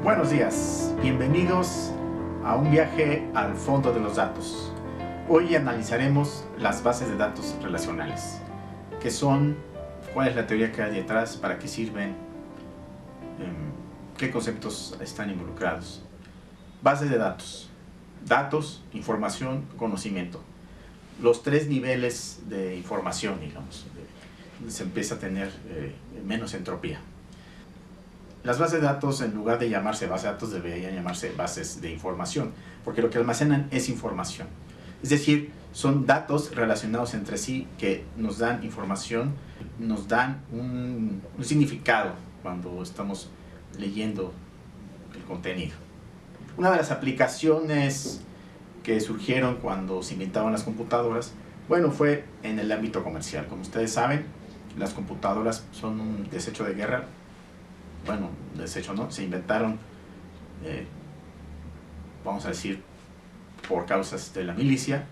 Buenos días, bienvenidos a un viaje al fondo de los datos. Hoy analizaremos las bases de datos relacionales. ¿Qué son? ¿Cuál es la teoría que hay detrás? ¿Para qué sirven? ¿Qué conceptos están involucrados? Bases de datos. Datos, información, conocimiento. Los tres niveles de información, digamos, se empieza a tener menos entropía. Las bases de datos, en lugar de llamarse bases de datos, deberían llamarse bases de información, porque lo que almacenan es información. Es decir, son datos relacionados entre sí que nos dan información, nos dan un significado cuando estamos leyendo el contenido. Una de las aplicaciones que surgieron cuando se inventaron las computadoras, bueno, fue en el ámbito comercial. Como ustedes saben, las computadoras son un desecho de guerra. Bueno, desecho no, se inventaron, vamos a decir, por causas de la milicia,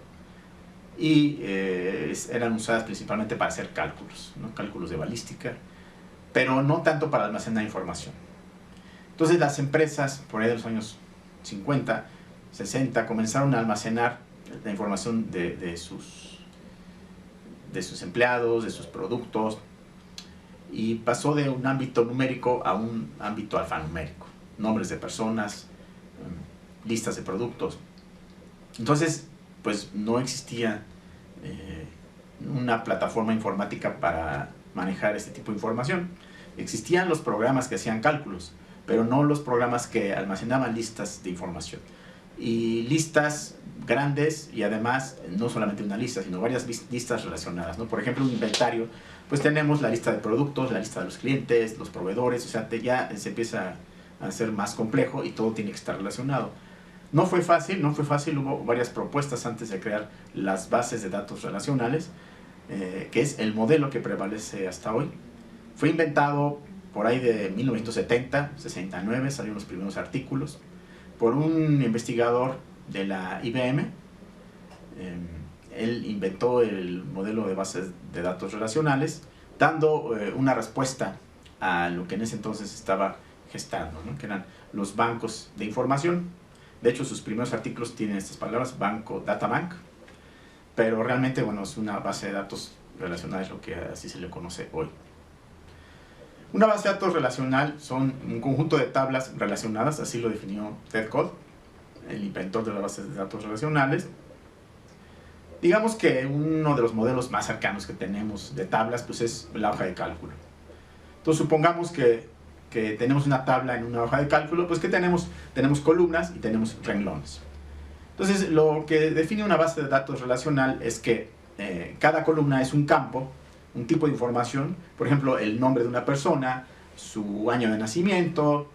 y eran usadas principalmente para hacer cálculos, ¿no? Cálculos de balística, pero no tanto para almacenar información. Entonces las empresas, por ahí de los años 50, 60, comenzaron a almacenar la información de sus empleados, de sus productos, y pasó de un ámbito numérico a un ámbito alfanumérico. Nombres de personas, listas de productos. Entonces, pues no existía una plataforma informática para manejar este tipo de información. Existían los programas que hacían cálculos, pero no los programas que almacenaban listas de información. Y listas grandes, y además no solamente una lista, sino varias listas relacionadas, ¿no? Por ejemplo, un inventario, pues tenemos la lista de productos, la lista de los clientes, los proveedores, o sea, ya se empieza a hacer más complejo y todo tiene que estar relacionado. No fue fácil, hubo varias propuestas antes de crear las bases de datos relacionales, que es el modelo que prevalece hasta hoy. Fue inventado por ahí de 1970, 69, salieron los primeros artículos, por un investigador de la IBM. Él inventó el modelo de bases de datos relacionales, dando una respuesta a lo que en ese entonces estaba gestando, ¿no? Que eran los bancos de información. De hecho, sus primeros artículos tienen estas palabras, banco, databank, pero realmente, bueno, es una base de datos relacionales, lo que así se le conoce hoy. Una base de datos relacional son un conjunto de tablas relacionadas, así lo definió Ted Code, el inventor de las bases de datos relacionales. Digamos que uno de los modelos más cercanos que tenemos de tablas, pues es la hoja de cálculo. Entonces, supongamos que tenemos una tabla en una hoja de cálculo, pues que tenemos columnas y tenemos renglones. Entonces, lo que define una base de datos relacional es que cada columna es un campo, un tipo de información, por ejemplo, el nombre de una persona, su año de nacimiento,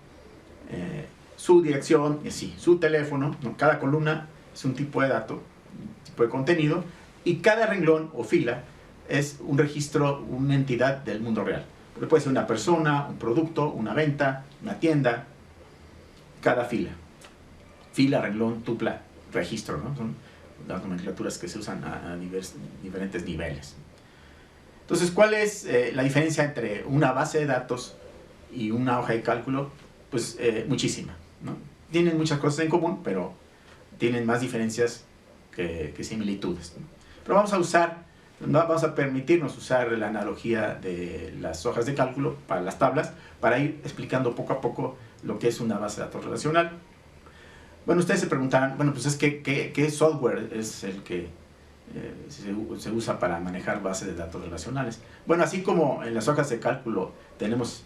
su dirección, y así, su teléfono, ¿no? Cada columna es un tipo de dato, un tipo de contenido, y cada renglón o fila es un registro, una entidad del mundo real. Pero puede ser una persona, un producto, una venta, una tienda, cada fila. Fila, renglón, tupla, registro, ¿no? Son las nomenclaturas que se usan a diferentes niveles. Entonces, ¿cuál es la diferencia entre una base de datos y una hoja de cálculo? Pues muchísima, ¿no? Tienen muchas cosas en común, pero tienen más diferencias que similitudes, ¿no? Pero vamos a permitirnos usar la analogía de las hojas de cálculo para las tablas, para ir explicando poco a poco lo que es una base de datos relacional. Bueno, ustedes se preguntarán, bueno, pues es que ¿qué software es el que se usa para manejar bases de datos relacionales? Bueno, así como en las hojas de cálculo tenemos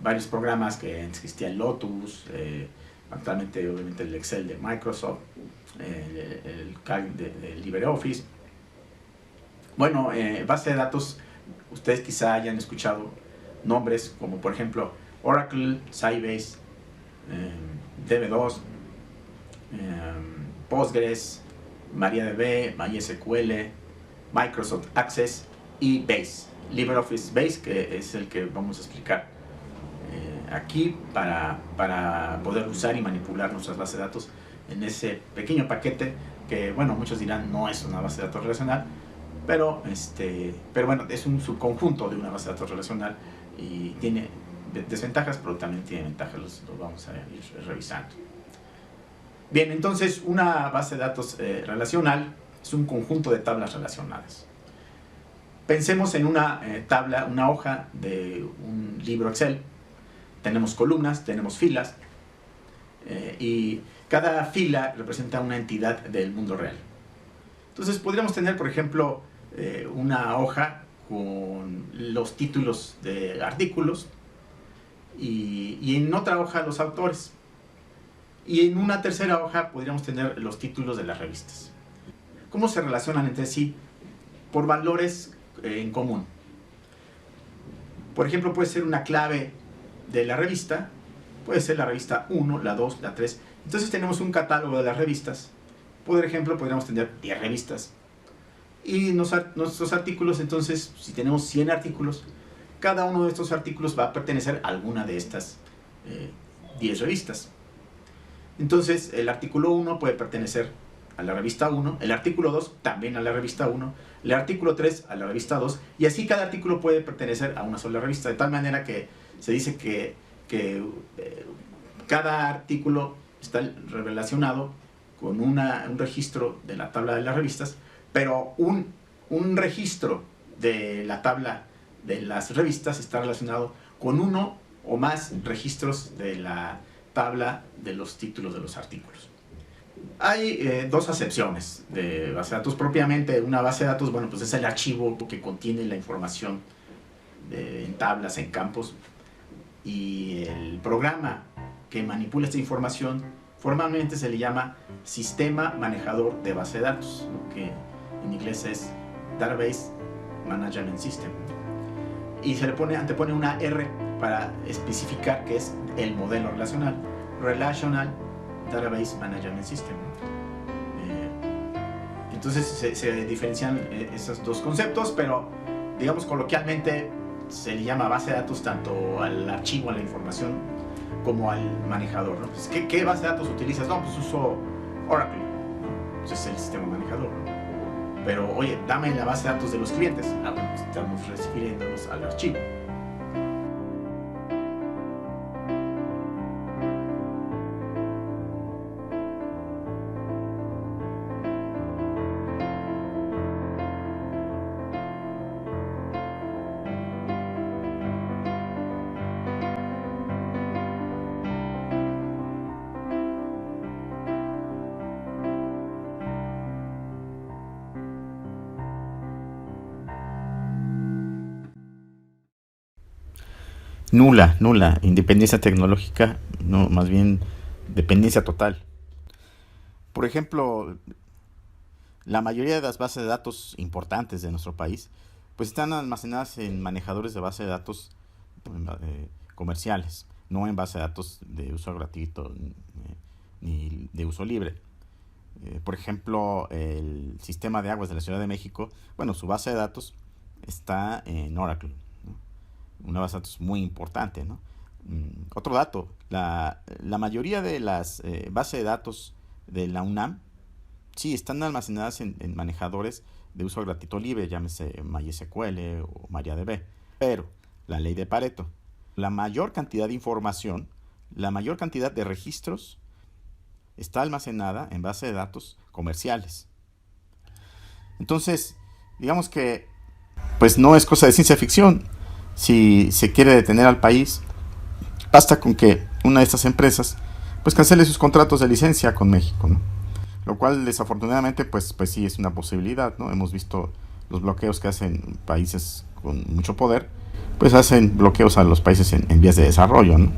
varios programas que existían, Lotus, actualmente obviamente el Excel de Microsoft, el Calc de LibreOffice. Bueno, base de datos, ustedes quizá hayan escuchado nombres como por ejemplo Oracle, Sybase, DB2, Postgres, MariaDB, MySQL, Microsoft Access y Base, LibreOffice Base, que es el que vamos a explicar aquí para poder usar y manipular nuestras bases de datos en ese pequeño paquete que, bueno, muchos dirán no es una base de datos relacional, pero bueno, es un subconjunto de una base de datos relacional y tiene desventajas, pero también tiene ventajas, los vamos a ir revisando. Bien, entonces una base de datos relacional es un conjunto de tablas relacionadas. Pensemos en una tabla, una hoja de un libro Excel. Tenemos columnas, tenemos filas, y cada fila representa una entidad del mundo real. Entonces podríamos tener, por ejemplo, una hoja con los títulos de artículos y en otra hoja los autores. Y en una tercera hoja podríamos tener los títulos de las revistas. ¿Cómo se relacionan entre sí? Por valores en común. Por ejemplo, puede ser una clave de la revista, puede ser la revista 1, la 2, la 3. Entonces tenemos un catálogo de las revistas. Por ejemplo, podríamos tener 10 revistas. Y nuestros artículos, entonces, si tenemos 100 artículos, cada uno de estos artículos va a pertenecer a alguna de estas 10 revistas. Entonces, el artículo 1 puede pertenecer a la revista 1, el artículo 2 también a la revista 1, el artículo 3 a la revista 2, y así cada artículo puede pertenecer a una sola revista, de tal manera que se dice que cada artículo está relacionado con un registro de la tabla de las revistas, pero un registro de la tabla de las revistas está relacionado con uno o más registros de la tabla de los títulos de los artículos. Hay dos acepciones de base de datos. Propiamente, una base de datos, bueno, pues es el archivo que contiene la información en tablas, en campos, y el programa que manipula esta información formalmente se le llama Sistema Manejador de Base de Datos, que en inglés es Database Management System, y se le antepone una R para especificar que es el modelo relacional, Relational Database Management System. Entonces se diferencian esos dos conceptos, pero digamos coloquialmente se le llama base de datos tanto al archivo, a la información, como al manejador, ¿no? Pues, ¿qué base de datos utilizas? No, pues uso Oracle, ¿no? Pues es el sistema manejador, ¿no? Pero oye, dame la base de datos de los clientes. Ah, bueno, pues estamos refiriéndonos al archivo. Nula independencia tecnológica, no, más bien dependencia total. Por ejemplo, la mayoría de las bases de datos importantes de nuestro país pues están almacenadas en manejadores de base de datos comerciales, no en base de datos de uso gratuito ni de uso libre. Por ejemplo, el sistema de aguas de la Ciudad de México, bueno, su base de datos está en Oracle, ¿no? Una base de datos muy importante, ¿no? Otro dato, la mayoría de las bases de datos de la UNAM sí están almacenadas en manejadores de uso gratuito libre, llámese MySQL o MariaDB. Pero la ley de Pareto, la mayor cantidad de información, la mayor cantidad de registros está almacenada en bases de datos comerciales. Entonces, digamos que pues no es cosa de ciencia ficción. Si se quiere detener al país, basta con que una de estas empresas pues cancele sus contratos de licencia con México, ¿no? Lo cual desafortunadamente pues sí es una posibilidad, ¿no? Hemos visto los bloqueos que hacen países con mucho poder, pues hacen bloqueos a los países en vías de desarrollo, ¿no?